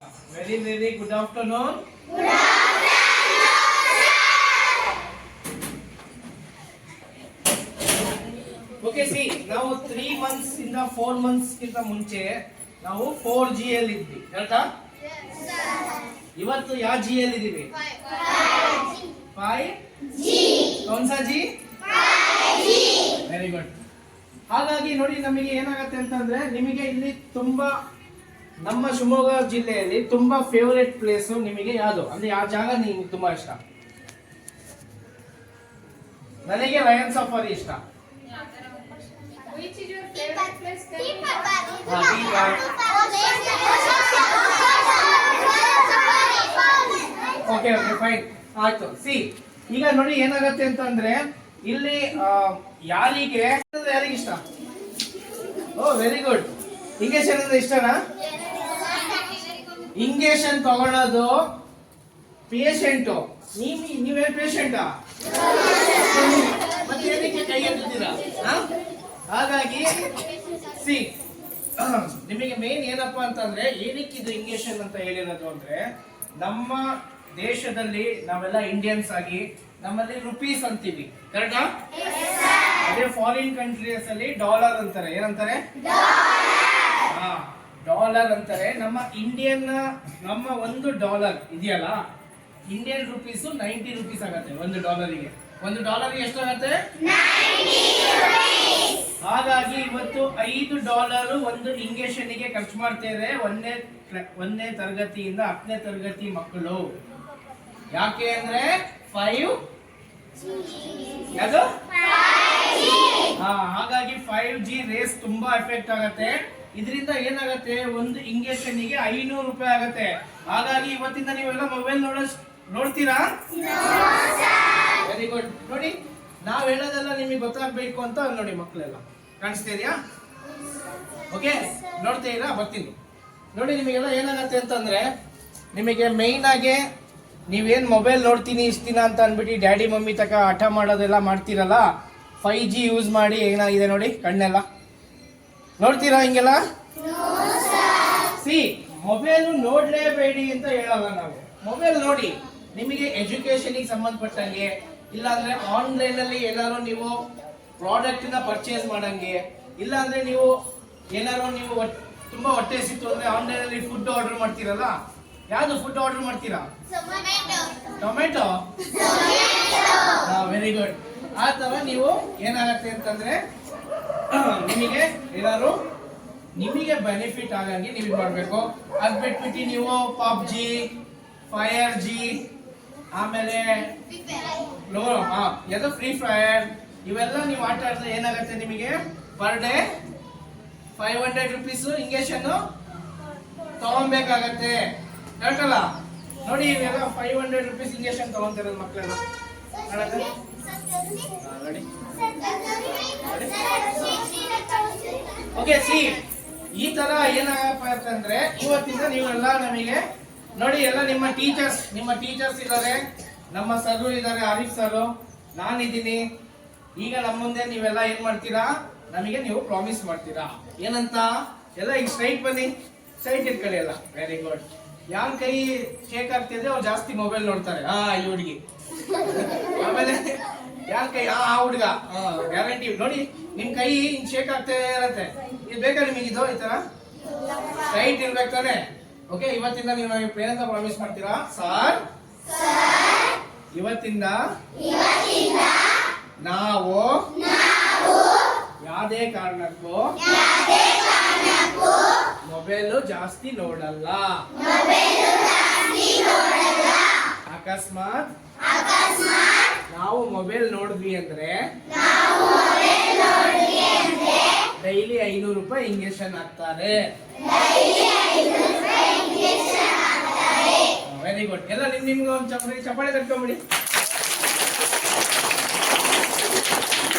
Very good afternoon. Good afternoon. Okay, see, now 3 months in the 4 months ಕಿಂತ ಮುಂಚೆ ನಾವು 4G ಅಲ್ಲಿ ಇದ್ವಿ. ಕರೆಕ್ಟಾ? Yes sir. ಇವತ್ತು ಯಾವ G ಅಲ್ಲಿ ಇದೀವಿ? 5G. कौन सा G? 5G. Very good. ಹಾಗಾಗಿ ನೋಡಿ ನಮಗೆ ಏನಾಗುತ್ತೆ ಅಂತಂದ್ರೆ ನಿಮಗೆ ಇಲ್ಲಿ ತುಂಬಾ ನಮ್ಮ ಶಿವಮೊಗ್ಗ ಜಿಲ್ಲೆಯಲ್ಲಿ ತುಂಬಾ ಫೇವರೇಟ್ ಪ್ಲೇಸ್ ನಿಮಗೆ ಯಾವುದು ಅಂದ್ರೆ ಯಾವ ಜಾಗ ನಿಮಗೆ ತುಂಬಾ ಇಷ್ಟ? ನನಗೆ ಲಯನ್ ಸಫಾರಿ ಇಷ್ಟ. Which is your favorite place? Okay fine ಆಯ್ತು. ಸಿ ಈಗ ನೋಡಿ ಏನಾಗತ್ತೆ ಅಂತಂದ್ರೆ ಇಲ್ಲಿ ಯಾರಿಗೆ ಇಷ್ಟ? ಓ ವೆರಿ ಗುಡ್. ಇಂಜೆಕ್ಷನ್ ಅಂದ್ರೆ ಇಷ್ಟನಾ? ಇಂಜೆಕ್ಷನ್ ತಗೊಳ್ಳೋದು ಪೇಷಂಟ್. ನೀವೇನ್ ಪೇಷಂಟಾ? ಮತ್ತೆ ಏನಕ್ಕೆ ಕೈ ಎತ್ತಿದ್ದೀರಾ? ಹಾಗಾಗಿ ಸಿ ನಿಮಗೆ ಮೇನ್ ಏನಪ್ಪಾ ಅಂತಂದ್ರೆ ಏನಕ್ಕೆ ಇದು ಇಂಜೆಕ್ಷನ್ ಅಂತ ಹೇಳಿರೋದು ಅಂದ್ರೆ ನಮ್ಮ ದೇಶದಲ್ಲಿ ನಾವೆಲ್ಲ ಇಂಡಿಯನ್ಸ್ ಆಗಿ ನಮ್ಮಲ್ಲಿ ರುಪೀಸ್ ಅಂತೀವಿ. ಕರೆಕ್ಟಾ? ಅದೇ ಫಾರಿನ್ ಕಂಟ್ರೀಸ್ ಅಲ್ಲಿ ಡಾಲರ್ ಅಂತಾರೆ. ಏನಂತಾರೆ? ಡಾಲರ್ ಅಂತಾರೆ. ನಮ್ಮ ಇಂಡಿಯನ್ ನಮ್ಮ $1 ಇದೆಯಲ್ಲ ಇಂಡಿಯನ್ ರುಪೀಸ್ 90 ರೂಪೀಸ್ ಆಗತ್ತೆ. $1 ಎಷ್ಟಾಗತ್ತೆ? ಹಾಗಾಗಿ ಇವತ್ತು $5 ಒಂದು ಇಂಜೆಕ್ಷನ್ ಗೆ ಖರ್ಚು ಮಾಡ್ತೇವೆ ಒಂದನೇ ತರಗತಿಯಿಂದ 10ನೇ ತರಗತಿ ಮಕ್ಕಳು. ಯಾಕೆ ಅಂದ್ರೆ 5G. ಯಾವುದು? ಹಾಗಾಗಿ 5G ರೇಸ್ ತುಂಬಾ ಎಫೆಕ್ಟ್ ಆಗತ್ತೆ. ಇದರಿಂದ ಏನಾಗತ್ತೆ, ಒಂದು ಇಂಜೆಕ್ಷನ್ ಗೆ 500 ರೂಪಾಯಿ ಆಗತ್ತೆ. ಹಾಗಾಗಿ ಇವತ್ತಿಂದ ನೀವೆಲ್ಲ ಮೊಬೈಲ್ ನೋಡ್ತೀರಾ? Very good. ನೋಡಿ ನಾವ್ ಹೇಳೋದೆಲ್ಲ ನಿಮಗೆ ಗೊತ್ತಾಗ್ಬೇಕು ಅಂತ ನೋಡಿ ಮಕ್ಕಳೆಲ್ಲ ಕಾಣಿಸ್ತಾ ಇದೆಯಾ? ಓಕೆ ನೋಡ್ತೀರಾ? ಬರ್ತೀನಿ ನೋಡಿ. ನಿಮಗೆಲ್ಲ ಏನಾಗತ್ತೆ ಅಂತಂದ್ರೆ ನಿಮಗೆ ಮೈನ್ ಆಗಿ ನೀವೇನ್ ಮೊಬೈಲ್ ನೋಡ್ತೀನಿ ಇಷ್ಟ ದಿನ ಅಂತ ಅನ್ಬಿಟ್ಟು ಡ್ಯಾಡಿ ಮಮ್ಮಿ ತಕ ಹಠ ಮಾಡೋದೆಲ್ಲ ಮಾಡ್ತೀರಲ್ಲ, 5G ಯೂಸ್ ಮಾಡಿ ಏನಾಗಿದೆ ನೋಡಿ ಕಣ್ಣೆಲ್ಲ ನೋಡ್ತೀರಾ ಹಿಂಗೆಲ್ಲ? ಸಿ ಮೊಬೈಲ್ ನೋಡ್ಲೇಬೇಡಿ ಅಂತ ಹೇಳಲ್ಲ ನಾವು. ಮೊಬೈಲ್ ನೋಡಿ ನಿಮಗೆ ಎಜುಕೇಶನ್ ಸಂಬಂಧಪಟ್ಟಂಗೆ, ಇಲ್ಲಾಂದ್ರೆ ಆನ್ಲೈನ್ ಅಲ್ಲಿ ಏನಾದ್ರು ನೀವು ಪ್ರಾಡಕ್ಟ್ ನ ಪರ್ಚೇಸ್ ಮಾಡಂಗೆ, ಇಲ್ಲಾಂದ್ರೆ ನೀವು ಏನಾದ್ರು ನೀವು ತುಂಬಾ ಹೊಟ್ಟೆ ಸಿಕ್ತು ಅಂದ್ರೆ ಆನ್ಲೈನ್ ಅಲ್ಲಿ ಫುಡ್ ಆರ್ಡರ್ ಮಾಡ್ತೀರಲ್ಲ, ಯಾವ್ದು ಫುಡ್ ಆರ್ಡರ್ ಮಾಡ್ತೀರಾ? ಟೊಮೆಟೊ. Very good. ಆ ತರ ನೀವು ಏನಾಗತ್ತೆ ಅಂತಂದ್ರೆ ನಿಮಗೆ ಏನಾದ್ರು ನಿಮಗೆ ಬೆನಿಫಿಟ್ ಆಗಂಗೆ ನೀವು ಮಾಡ್ಬೇಕು. ಅದ್ ಬಿಟ್ಬಿಟ್ಟು ನೀವು PUBG, FireG, ಆಮೇಲೆ ಯಾವ್ದು ಫ್ರೀ ಫೈರ್ ಇವೆಲ್ಲ ನೀವು ಆಟ ಆಡಿದ್ರೆ ಏನಾಗುತ್ತೆ, ನಿಮಗೆ ಪರ್ ಡೇ 500 ರೂಪೀಸ್ ಇಂಜೆಕ್ಷನ್ ತಗೊಬೇಕಾಗತ್ತೆ. ಕರೆಕ್ಟಲ್ಲ? ನೋಡಿ ಇವೆಲ್ಲ 500 ರೂಪೀಸ್ ಇಂಜೆಕ್ಷನ್ ತಗೊಂತಿರೋದು ಮಕ್ಕಳೆಲ್ಲ ನೋಡಿ. ಓಕೆ ಸಿ ಈ ತರ ಏನಾಗಪ್ಪ ಅಂತಂದ್ರೆ ಇವತ್ತಿಂದ ನೀವೆಲ್ಲ ನಮಗೆ ನೋಡಿ ಎಲ್ಲ ನಿಮ್ಮ ಟೀಚರ್ಸ್ ಇದ್ದಾರೆ, ನಮ್ಮ ಸರ್ ಇದ್ದಾರೆ, ಆರಿಫ್ ಸರ್, ನಾನಿದ್ದೀನಿ. ಈಗ ನಮ್ಮ ಮುಂದೆ ನೀವೆಲ್ಲ ಏನ್ ಮಾಡ್ತೀರಾ, ನಮಗೆ ನೀವು ಪ್ರಾಮಿಸ್ ಮಾಡ್ತೀರಾ ಏನಂತ? ಎಲ್ಲ ಈಗ ಸ್ಟ್ರೈಟ್ ಬನ್ನಿ, ಸ್ಟ್ರೈಟ್ ಇಟ್ಕೊಳ್ಳಿ ಎಲ್ಲ. Very good. ಯಾರ ಕೈ ಶೇಕ್ ಆಗ್ತಿದ್ರೆ ಅವ್ರು ಜಾಸ್ತಿ ಮೊಬೈಲ್ ನೋಡ್ತಾರೆ. ಈ ಹುಡುಗಿ. ಆಮೇಲೆ ಯಾರ ಕೈ ಹುಡುಗ ಗ್ಯಾರಂಟಿ ನೋಡಿ ನಿಮ್ ಕೈ ಹಿಂಗ್ ಶೇಕ್ ಆಗ್ತಾ ಇರತ್ತೆ. ಇದು ಬೇಕಾ ನಿಮಗಿದು? ಈ ತರ ಸ್ಟ್ರೈಟ್ ಇರ್ಬೇಕು ತಾನೆ? ಓಕೆ ಇವತ್ತಿಂದ ನೀವು ಏನಂತ ಪ್ರಾಮಿಸ್ ಮಾಡ್ತೀರಾ? ಸರ್ ಇವತ್ತಿಂದ ನಾವು ಯಾವುದೇ ಕಾರಣಕ್ಕೂ ಮೊಬೈಲ್ ಜಾಸ್ತಿ ನೋಡಲ್ಲ. ಅಕಸ್ಮಾತ್ ನಾವು ಮೊಬೈಲ್ ನೋಡಿದ್ವಿ ಅಂದ್ರೆ ಡೈಲಿ 500 ರೂಪಾಯಿ ಇಂಜೆಕ್ಷನ್ ಹಾಕ್ತಾರೆ. Very good. ಎಲ್ಲ ನಿಮ್ಗೆ ಒಂದು ಚಪ್ಪಾಳೆ ತಟ್ಕೊಂಬಿಡಿ.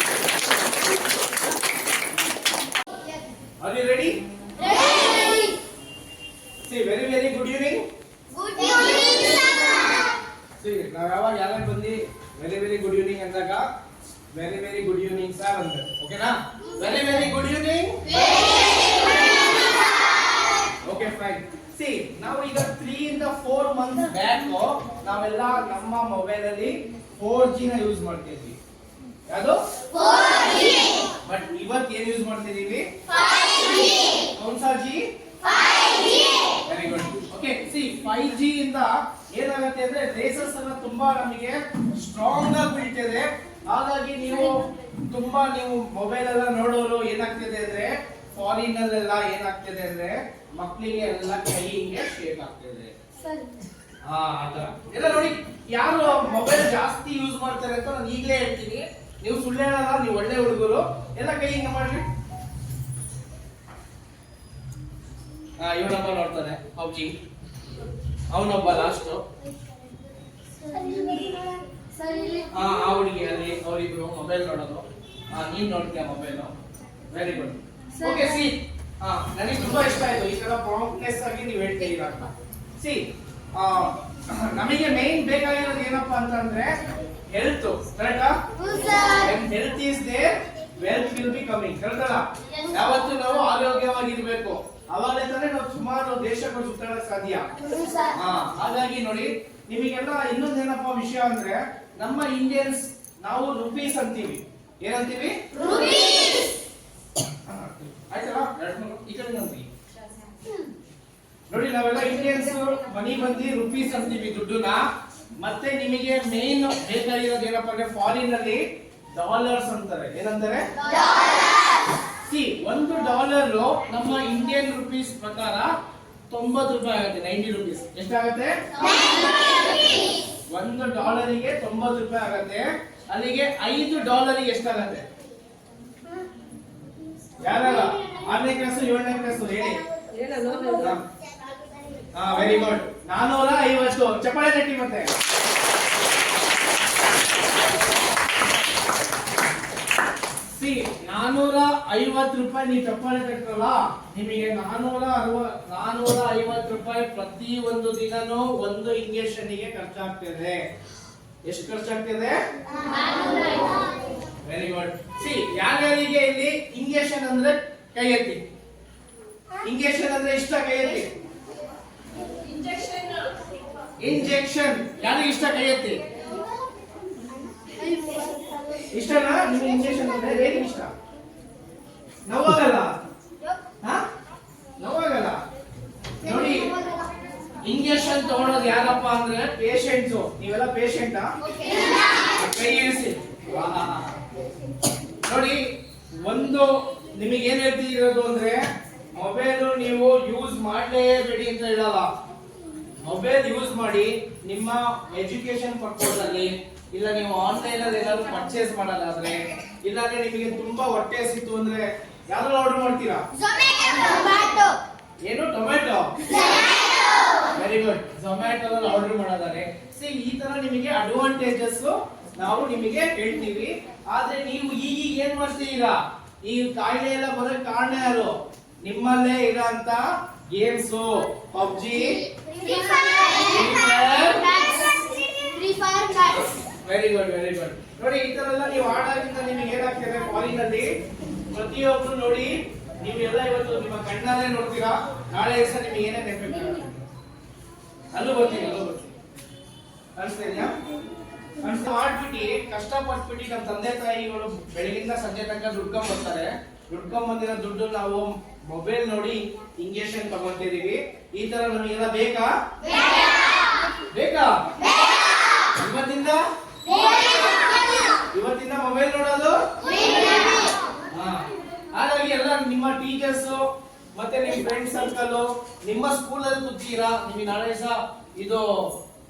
Are you ready? Ready. See, very good evening. Good evening, sir. See, ನಾವು ಯಾವಾಗ ಯಾರು ಬಂದು very good evening ಅಂದಾಗ very good evening sir ಅಂತ. ಓಕೆನಾ? very good evening. Okay, fine. Fine. C ನಾವು ಈಗ 3 ಇಂದ 4 ಮಂತ್ಸ್ ಬ್ಯಾಕ್ ನಾವೆಲ್ಲ ನಮ್ಮ ಮೊಬೈಲ್ ಅಲ್ಲಿ 4G ನ ಯೂಸ್ ಮಾಡ್ತಿದ್ವಿ. ಯಾವುದು 4G. ಬಟ್ ಇವತ್ತು ಏನು ಯೂಸ್ ಮಾಡ್ತಿದೀವಿ 5G. ಕೌನ್ಸಾ G 5G. Very good. Okay see 5G ಇಂದ ಏನಾಗುತ್ತೆ ಅಂದ್ರೆ ರೇಸಸ್ ಎಲ್ಲ ತುಂಬಾ ನಮಗೆ ಸ್ಟ್ರಾಂಗ್ ಆಗಿ ಬೀಳ್ತಿದೆ. ಹಾಗಾಗಿ ನೀವು ಮೊಬೈಲ್ ಎಲ್ಲ ನೋಡೋರು ಏನಾಗ್ತಿದೆ ಅಂದ್ರೆ ಫಾರಿನ್ ಅಲ್ಲೆಲ್ಲ ಏನಾಗ್ತಿದೆ ಅಂದ್ರೆ ಮಕ್ಕಳಿಗೆ ಎಲ್ಲ ಕೈ ಹಿಂಗೆ ಶೇಕ್ ಆಗ್ತಿದೆ. ಆತರ ಎಲ್ಲ ನೋಡಿ ಯಾರು ಮೊಬೈಲ್ ಜಾಸ್ತಿ ಯೂಸ್ ಮಾಡ್ತಾರೆ ಅಂತ ನಾನು ಈಗಲೇ ಹೇಳ್ತೀನಿ. ನೀವು ಸುಳ್ಳು ಹೇಳಲ್ಲ, ನೀವು ಒಳ್ಳೆ ಹುಡುಗರು. ಎಲ್ಲ ಕೈ ಹಿಂಗ ಮಾಡ್ರಿ. ಇವನೊಬ್ಬ ನೋಡ್ತಾನೆ ಪಬ್ಜಿ, ಅವನೊಬ್ಬ ಲಾಸ್ಟ್. ಆ ಹುಡುಗಿ ಅಲ್ಲಿ ಅವರಿಬ್ರು ಮೊಬೈಲ್ ನೋಡೋದು. ನೀನ್ ನೋಡ್ತೀಯ mobile. Very good. Okay see ನನಗೆ ತುಂಬಾ ಇಷ್ಟ ಆಯ್ತು ಈ ತರ ಪ್ರಾಂಪ್ಟ್ನೆಸ್ ಆಗಿ ನೀವು ಹೇಳ್ತೀರಾ ಅಂತ. ಸಿ ನಮಗೆ ಮೇನ್ ಬೇಕಾಗಿರೋದು ಏನಪ್ಪಾ ಅಂತಂದ್ರೆ ಹೆಲ್ತ್. ಕರೆಕ್ಟಾ? Health is there, wealth will be coming. ಕರೆಕ್ಟಲ್ಲ? ಯಾವತ್ತು ನಾವು ಆರೋಗ್ಯವಾಗಿರ್ಬೇಕು, ಅವಾಗಲೇ ತಾನೇ ನಾವು ಸುಮಾರು ದೇಶಗಳು ಸುತ್ತಾಡಕ್ ಸಾಧ್ಯ. ಹಾಗಾಗಿ ನೋಡಿ ನಿಮಗೆಲ್ಲ ಇನ್ನೊಂದೇನಪ್ಪ ವಿಷಯ ಅಂದ್ರೆ ನಮ್ಮ ಇಂಡಿಯನ್ಸ್ ನಾವು ರುಪೀಸ್ ಅಂತೀವಿ. ಏನಂತೀವಿ? ಆಯ್ತಲ್ಲ? ಈ ಕಡೆ ನೋಡಿ ನಾವೆಲ್ಲ ಇಂಡಿಯನ್ಸ್ ಮನಿ ಬಂದಿ ರುಪೀಸ್ ಅಂತೀವಿ ದುಡ್ಡನ್ನ. ಮತ್ತೆ ನಿಮಗೆ ಮೇನ್ ಬೇಕಾಗಿರೋದು ಏನಪ್ಪ ಅಂದ್ರೆ ಫಾರಿನ್ ಅಲ್ಲಿ ಡಾಲರ್ಸ್ ಅಂತಾರೆ. ಏನಂತಾರೆ? ಸಿ $1 ನಮ್ಮ ಇಂಡಿಯನ್ ರುಪೀಸ್ ಪ್ರಕಾರ 90 ರೂಪಾಯಿ ಆಗುತ್ತೆ. 90 ರುಪೀಸ್ ಎಷ್ಟಾಗುತ್ತೆ? $1ಗೆ 90 ರೂಪಾಯಿ ಆಗುತ್ತೆ. ಅಲ್ಲಿಗೆ $5 ಎಷ್ಟಾಗತ್ತೆ? ಯಾರಲ್ಲ 6ನೇ ಕ್ಲಾಸು 7ನೇ ಕ್ಲಾಸು ಹೇಳಿ. Very good. 450. ಚಪ್ಪಾಳೆ ತಟ್ಟಿ ಮತ್ತೆ. ಸಿ 450 ರೂಪಾಯಿ ನೀವು ಚಪ್ಪಾಳೆ ತಟ್ಟರಲ್ಲ, ನಿಮಗೆ 450 ರೂಪಾಯಿ ಪ್ರತಿ ಒಂದು ದಿನನೂ ಒಂದು ಇಂಜೆಕ್ಷನ್ಗೆ ಖರ್ಚಾಗ್ತಿದೆ. ಎಷ್ಟು ಖರ್ಚಾಗ್ತಿದೆ? Very good. ಸಿ ಯಾರ್ಯಾರಿಗೆ ಇಲ್ಲಿ ಇಂಜೆಕ್ಷನ್ ಅಂದ್ರೆ ಕೈ ಎತ್ತಿ. ಇಂಜೆಕ್ಷನ್ ಅಂದ್ರೆ ಇಷ್ಟ? ಕೈ ಎತ್ತಿ. ಇಂಜೆಕ್ಷನ್ ಯಾರಿಗೆ ಇಷ್ಟ? ಕೈ ಎತ್ತಿ. ಇಷ್ಟನಾ ನಿಮ್ಗೆ ಇಂಜೆಕ್ಷನ್ ಅಂದ್ರೆ? ಹೇಗೆ ಇಷ್ಟ? ನೋವಾಗಲ್ಲ? ನೋವಾಗಲ್ಲ ನೋಡಿ. ಇಂಜೆಕ್ಷನ್ ತಗೊಳ್ಳೋದು ಯಾರಪ್ಪ ಅಂದ್ರೆ ಪೇಷಂಟ್ಸ್. ನೀವೆಲ್ಲ ಪೇಷಂಟಾ? ಕೈ ಇರಿಸಿ. ನೋಡಿ ಒಂದು ನಿಮಗೆ ಏನ್ ಹೇಳ್ತಿರೋದು ಅಂದ್ರೆ ಮೊಬೈಲ್ ನೀವು ಯೂಸ್ ಮಾಡಲೇಬೇಡಿ ಅಂತ ಹೇಳಲ್ಲ. ಮೊಬೈಲ್ ಯೂಸ್ ಮಾಡಿ ನಿಮ್ಮ ಎಜುಕೇಶನ್ ಪರ್ಪಸ್ ಅಲ್ಲಿ, ಇಲ್ಲ ನೀವು ಆನ್ಲೈನ್ ಅಲ್ಲಿ ಏನಾದ್ರು ಪರ್ಚೇಸ್ ಮಾಡೋದಾದ್ರೆ, ಇಲ್ಲಾಂದ್ರೆ ನಿಮಗೆ ತುಂಬಾ ಹೊಟ್ಟೆ ಹಸಿತು ಅಂದ್ರೆ ಯಾವ್ದ್ರಲ್ಲಿ ಆರ್ಡರ್ ಮಾಡ್ತೀರಾ? ಏನು? ಟೊಮೆಟೊ. Very good. ಝೊಮ್ಯಾಟೋದಲ್ಲಿ ಆರ್ಡರ್ ಮಾಡೋದಾದ್ರೆ ಸಿ ಈ ತರ ನಿಮಗೆ ಅಡ್ವಾಂಟೇಜಸ್ ನಾವು ನಿಮಗೆ ಹೇಳ್ತೀವಿ. ಆದ್ರೆ ನೀವು ಈಗ ಏನ್ ಮಾಡ್ತೀರಾ? ಈ ಕಾಯಿಲೆ ಎಲ್ಲ ಬರೋಕ್ ಕಾರಣ ಯಾರು? ನಿಮ್ಮಲ್ಲೇ ಇರೋಂತ games, pubg, very good very good. ನೋಡಿ ಈ ತರ ಎಲ್ಲ ನೀವು ಆಡೋದ್ರಿಂದ ನಿಮಗೆ ಏನಾಗ್ತದೆ ಫಾರಿನ್ ಅಲ್ಲಿ ಪ್ರತಿಯೊಬ್ರು ನೋಡಿ ನೀವೆಲ್ಲ ಇವತ್ತು ನಿಮ್ಮ ಕಣ್ಣಲ್ಲೇ ನೋಡ್ತೀರಾ, ನಾಳೆ ದಿವಸ ನಿಮಗೆ ಏನೇನು ಎಫೆಕ್ಟ್ ಆಗುತ್ತೆ ಅಲ್ಲೂ ಬರ್ತೀನಿ ಅನಿಸ್ತಾ ಇದೆಯಾ? ಮಾಡ್ಬಿಟ್ಟು ಕಷ್ಟಪಟ್ಬಿಟ್ಟು ನಮ್ಮ ತಂದೆ ತಾಯಿಗಳು ಬೆಳಗಿಂದ ಸಂಜೆ ತನಕ ದುಡ್ಕೊಂಡ್ ಬರ್ತಾರೆ. ದುಡ್ಕೊಂಡ್ ಬಂದಿರೋ ದುಡ್ಡು ನಾವು ಮೊಬೈಲ್ ನೋಡಿ ಇಂಜೆಕ್ಷನ್ ತಗೊಂತಿದೀವಿ. ಈ ತರ ನಮಗೆಲ್ಲ ಬೇಕಾ? ಬೇಕಾ? ಇವತ್ತಿಂದ ಮೊಬೈಲ್ ನೋಡೋದು. ಹಾಗಾಗಿ ಎಲ್ಲ ನಿಮ್ಮ ಟೀಚರ್ಸ್ ಮತ್ತೆ ನಿಮ್ಮ ಫ್ರೆಂಡ್ ಸರ್ಕಲ್ ನಿಮ್ಮ ಸ್ಕೂಲಲ್ಲಿ ಕೂತೀರಾ. ನಿಮಗೆ ನಾಳೆ ದಿವಸ ಇದು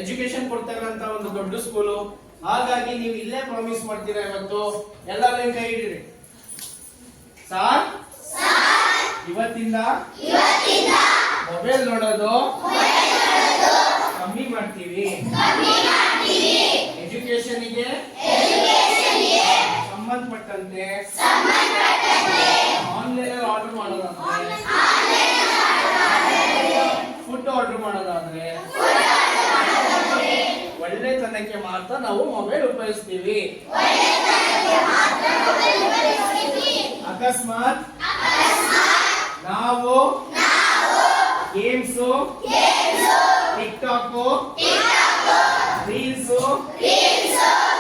ಎಜುಕೇಶನ್ ಕೊಡ್ತಾ ಇರೋಂತ ಒಂದು ದೊಡ್ಡ ಸ್ಕೂಲು. ಹಾಗಾಗಿ ನೀವು ಇಲ್ಲೇ ಪ್ರಾಮಿಸ್ ಮಾಡ್ತೀರಾ ಇವತ್ತು ಎಲ್ಲರೂ ಕೈ ಹಿಡಿರಿ. ಸಾರ್ ಇವತ್ತಿಂದ ಮೊಬೈಲ್ ನೋಡೋದು ಕಮ್ಮಿ ಮಾಡ್ತೀವಿ. ಎಜುಕೇಶನ್ಗೆ ಸಂಬಂಧಪಟ್ಟಂತೆ ಆನ್ಲೈನ್ ಆರ್ಡರ್ ಮಾಡೋದಾದ್ರೆ, ಫುಡ್ ಆರ್ಡರ್ ಮಾಡೋದಾದ್ರೆ ಒಳ್ಳೆತನಕ್ಕೆ ಮಾತ್ರ ನಾವು ಮೊಬೈಲ್ ಉಪಯೋಗಿಸ್ತೀವಿ. ಅಕಸ್ಮಾತ್ ನಾವು ಗೇಮ್ಸು, ಟಿಕ್ ಟಾಕ್, ರೀಲ್ಸು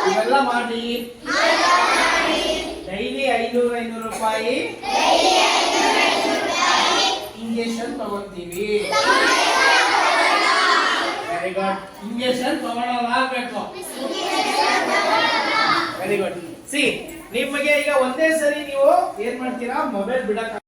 ಇವೆಲ್ಲ ಮಾಡಿ ಡೈಲಿ 500 ರೂಪಾಯಿ ಇಂಜೆಕ್ಷನ್ ತಗೊಂತೀವಿ. Very good. ಇಂಜೆಕ್ಷನ್ ತಗೊಳ್ಳಲಾಗಬೇಕು. Very good. ಸಿ ನಿಮಗೆ ಈಗ ಒಂದೇ ಸರಿ ನೀವು ಏನ್ ಮಾಡ್ತೀರಾ, ಮೊಬೈಲ್ ಬಿಡಕ್